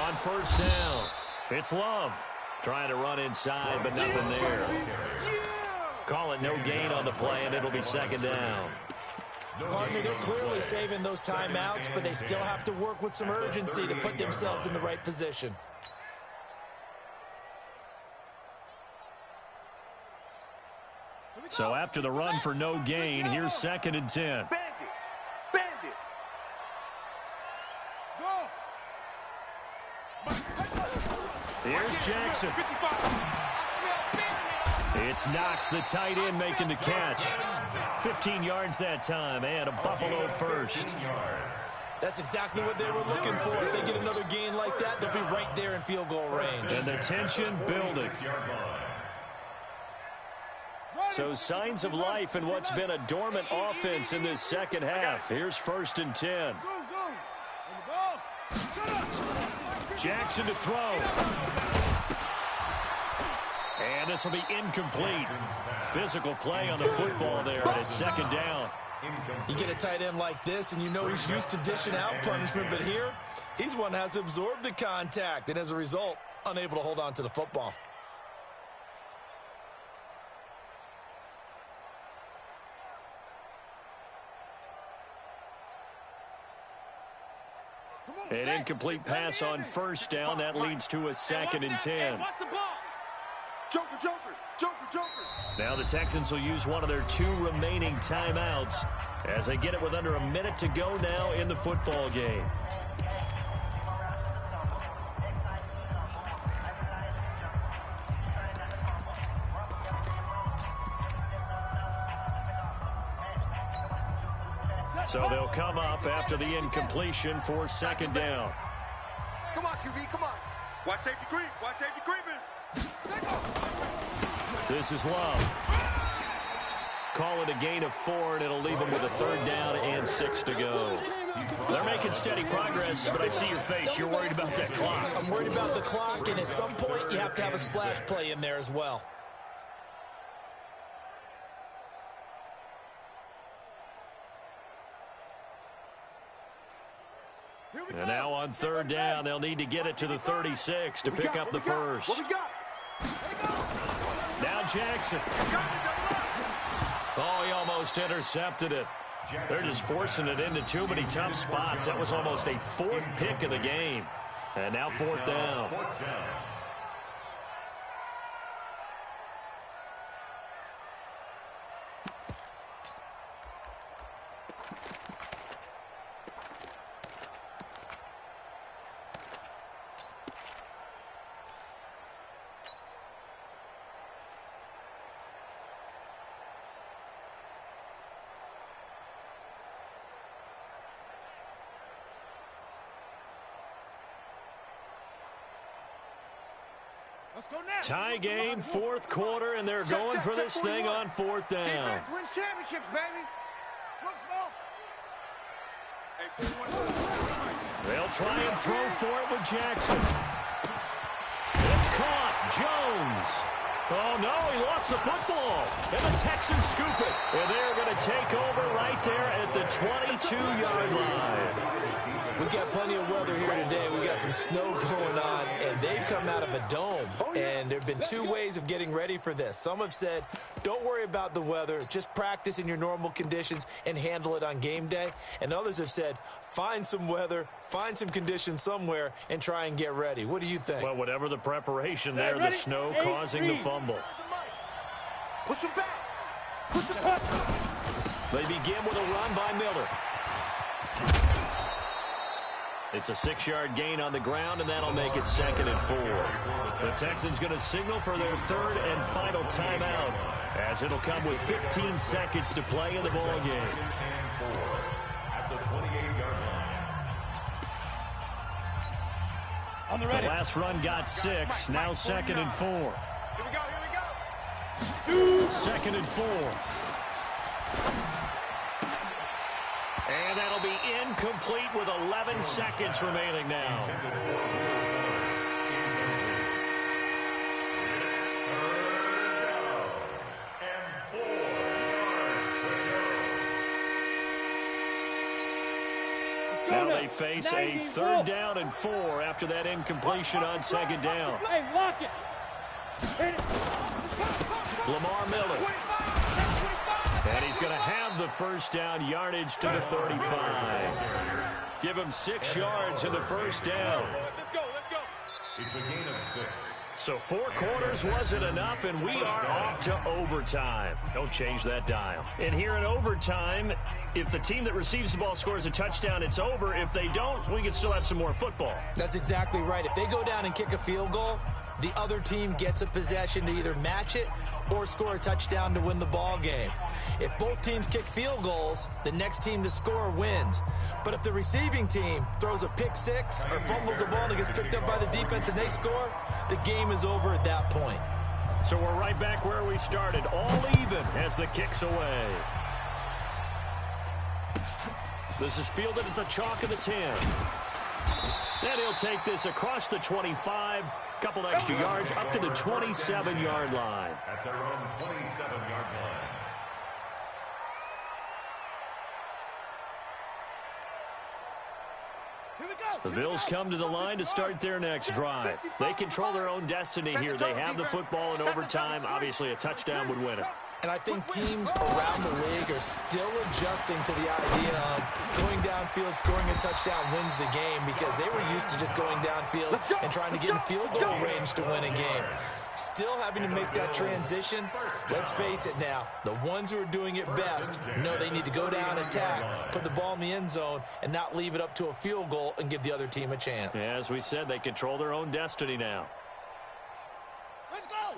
On first down, it's Love. Trying to run inside, but nothing there. Call it no gain on the play, and it'll be 2nd down. Partner, they're clearly saving those timeouts, but they still have to work with some urgency to put themselves in the right position. So after the run for no gain, here's 2nd and 10. Bandit. Go. Here's Jackson. It's Knox, the tight end, making the catch. 15 yards that time, and a Buffalo first. That's exactly what they were looking for. If they get another gain like that, they'll be right there in field goal range. And the tension building. So signs of life in what's been a dormant offense in this second half. Here's 1st and 10. Jackson to throw. And this will be incomplete. Physical play on the football there, and it's 2nd down. You get a tight end like this, and you know he's used to dishing out punishment, but here, he's one that has to absorb the contact, and as a result, unable to hold on to the football. An incomplete pass on first down. That leads to a 2nd and 10. Joker. Now the Texans will use one of their 2 remaining timeouts as they get it with under a minute to go now in the football game. So they'll come up after the incompletion for 2nd down. Come on, QB, come on. Watch safety creep. Watch safety creeping. This is Love. Call it a gain of 4, and it'll leave them with a 3rd down and 6 to go. They're making steady progress, but I see your face. You're worried about that clock. I'm worried about the clock, and at some point, you have to have a splash play in there as well. And now on 3rd down, they'll need to get it to the 36 to pick up the first. What we got? Now Jackson. Oh, he almost intercepted it. They're just forcing it into too many tough spots. That was almost a 4th pick of the game. And now 4th down. Let's go now. Tie game, 4th quarter, and they're going for this thing on 4th down. Defense wins championships, baby. Smoke, smoke. Hey, 41. They'll try and throw for it with Jackson. It's caught. Jones. Oh, no, he lost the football. And the Texans scoop it. And they're going to take over right there at the 22-yard line. We've got plenty of weather here today. We've got some snow going on, and they've come out of a dome. And there have been 2 ways of getting ready for this. Some have said, don't worry about the weather. Just practice in your normal conditions and handle it on game day. And others have said, find some weather, find some conditions somewhere, and try and get ready. What do you think? Well, whatever the preparation there, the snow causing the fumble. Push him back. Push him back. They begin with a run by Miller. It's a 6-yard gain on the ground, and that'll make it 2nd and 4. The Texans going to signal for their 3rd and final timeout, as it'll come with 15 seconds to play in the ball game. At the 28-yard line. The last run got 6. Now 2nd and 4. Here we go. 2nd and 4. And that'll be incomplete with 11 seconds remaining now. Now they face a 3rd down and 4 after that incompletion on 2nd down. Hey, lock it. Lamar Miller. And he's going to have the 1st down, yardage to the 35. Give him 6 yards in the 1st down. Let's go. It's a gain of 6. So 4 quarters wasn't enough, and we are off to overtime. Don't change that dial. And here in overtime, if the team that receives the ball scores a touchdown, it's over. If they don't, we can still have some more football. That's exactly right. If they go down and kick a field goal, the other team gets a possession to either match it or score a touchdown to win the ball game. If both teams kick field goals, the next team to score wins. But if the receiving team throws a pick 6 or fumbles the ball and it gets picked up by the defense and they score, the game is over at that point. So we're right back where we started, all even as the kick's away. This is fielded at the chalk of the 10. And he'll take this across the 25, couple extra yards up to the 27-yard line. At their own 27-yard line. The Bills come to the line to start their next drive. They control their own destiny here. They have the football in overtime. Obviously, a touchdown would win it. And I think teams around the league are still adjusting to the idea of going downfield, scoring a touchdown wins the game, because they were used to just going downfield and trying to get in field goal range to win a game. Still having to make that transition. Let's face it now, the ones who are doing it best know they need to go down, attack, put the ball in the end zone, and not leave it up to a field goal and give the other team a chance. Yeah, as we said, they control their own destiny now.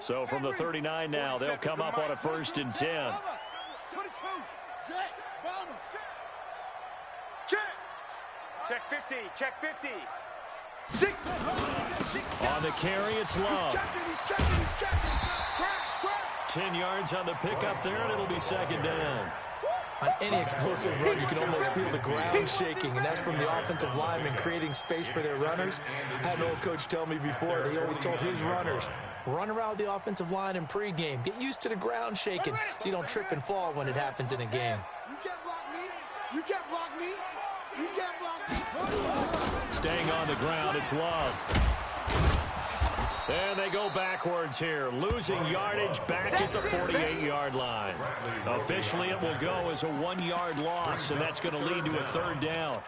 So from the 39 now, they'll come up on a 1st and 10. 22. Check. Bomber. Check 50. Check 50. On the carry, it's Love. He's checking. Crash. 10 yards on the pickup there, and it'll be second down. On any explosive run, you can almost feel the ground shaking, and that's from the offensive linemen creating space for their runners. I had an old coach tell me before, he always told his runners, run around the offensive line in pregame. Get used to the ground shaking so you don't trip and fall when it happens in a game. You can't block me. You can't block me. You can't block me. Staying on the ground, it's Love. And they go backwards here, losing yardage back at the 48-yard line. Officially, it will go as a 1-yard loss, and that's going to lead to a third down.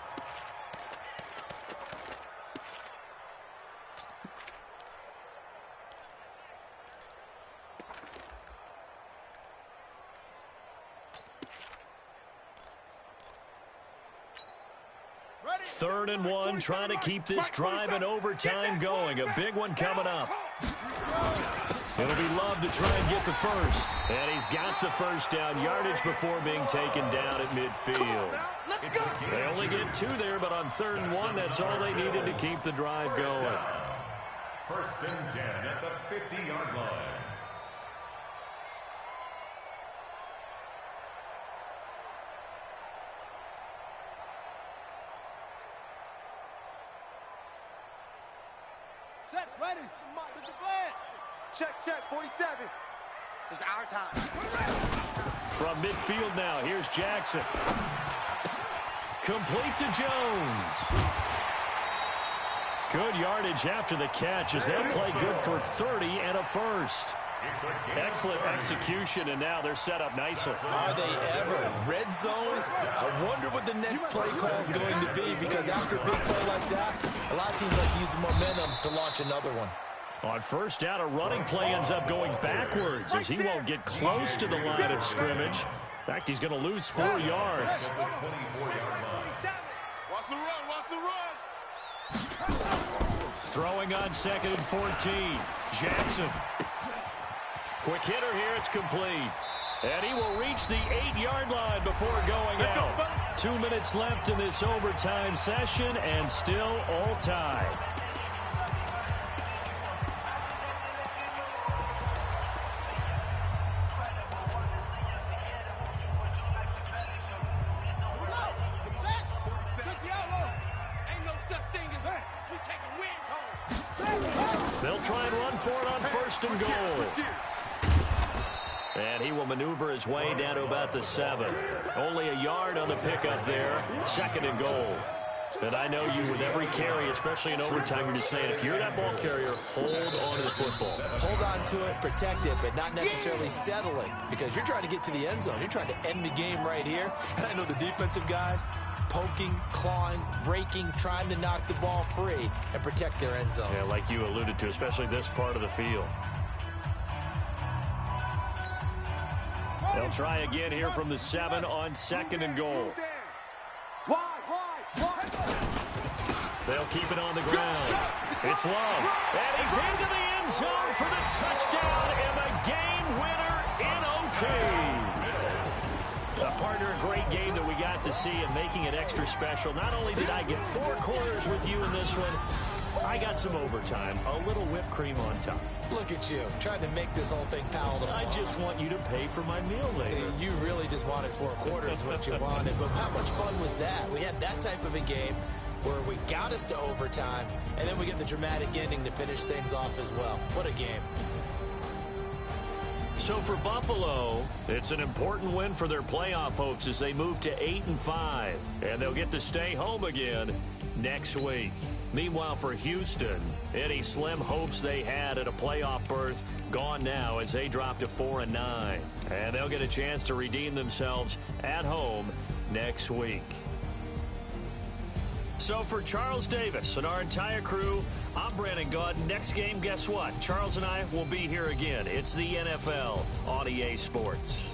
Third and 1, trying to keep this drive in overtime going. A big one coming up. It'll be Love to try and get the first. And he's got the first down yardage before being taken down at midfield. They only get 2 there, but on third and 1, that's all they needed to keep the drive going. First and 10 at the 50-yard line. Set, ready. Check, 47. It's our time. From midfield now, here's Jackson. Complete to Jones. Good yardage after the catch as they'll play good for 30 and a first. Excellent execution, and now they're set up nicely. Are they ever? Red zone? I wonder what the next play call is going to be, because after a big play like that, a lot of teams like to use the momentum to launch another one. On first down, a running play ends up going backwards as he won't get close to the line of scrimmage. In fact, he's going to lose 4 yards. Watch the run. Throwing on second and 14. Jackson. Quick hitter here, it's complete. And he will reach the 8-yard line before going out. 2 minutes left in this overtime session, and still all tied. They'll try and run for it on first and goal. And he will maneuver his way down to about the 7. Only a yard on the pickup there. Second and goal. And I know you, with every carry, especially in overtime, you're just saying, if you're that ball carrier, hold on to the football. Hold on to it, protect it, but not necessarily settle it, because you're trying to get to the end zone. You're trying to end the game right here. And I know the defensive guys, poking, clawing, breaking, trying to knock the ball free and protect their end zone. Yeah, like you alluded to, especially this part of the field. They'll try again here from the 7 on second and goal. They'll keep it on the ground. It's Love. And he's into the end zone for the touchdown and the game winner in OT. Partner, a great game that we got to see, and making it extra special. Not only did I get 4 quarters with you in this one, I got some overtime, a little whipped cream on top. Look at you, trying to make this whole thing palatable. I just want you to pay for my meal later. You really just wanted 4 quarters, what you wanted. But how much fun was that? We had that type of a game where we got us to overtime, and then we get the dramatic ending to finish things off as well. What a game. So for Buffalo, it's an important win for their playoff hopes as they move to 8-5, and they'll get to stay home again next week. Meanwhile, for Houston, any slim hopes they had at a playoff berth gone now as they drop to 4-9, and they'll get a chance to redeem themselves at home next week. So for Charles Davis and our entire crew, I'm Brandon Gaudin. Next game, guess what? Charles and I will be here again. It's the NFL on EA Sports.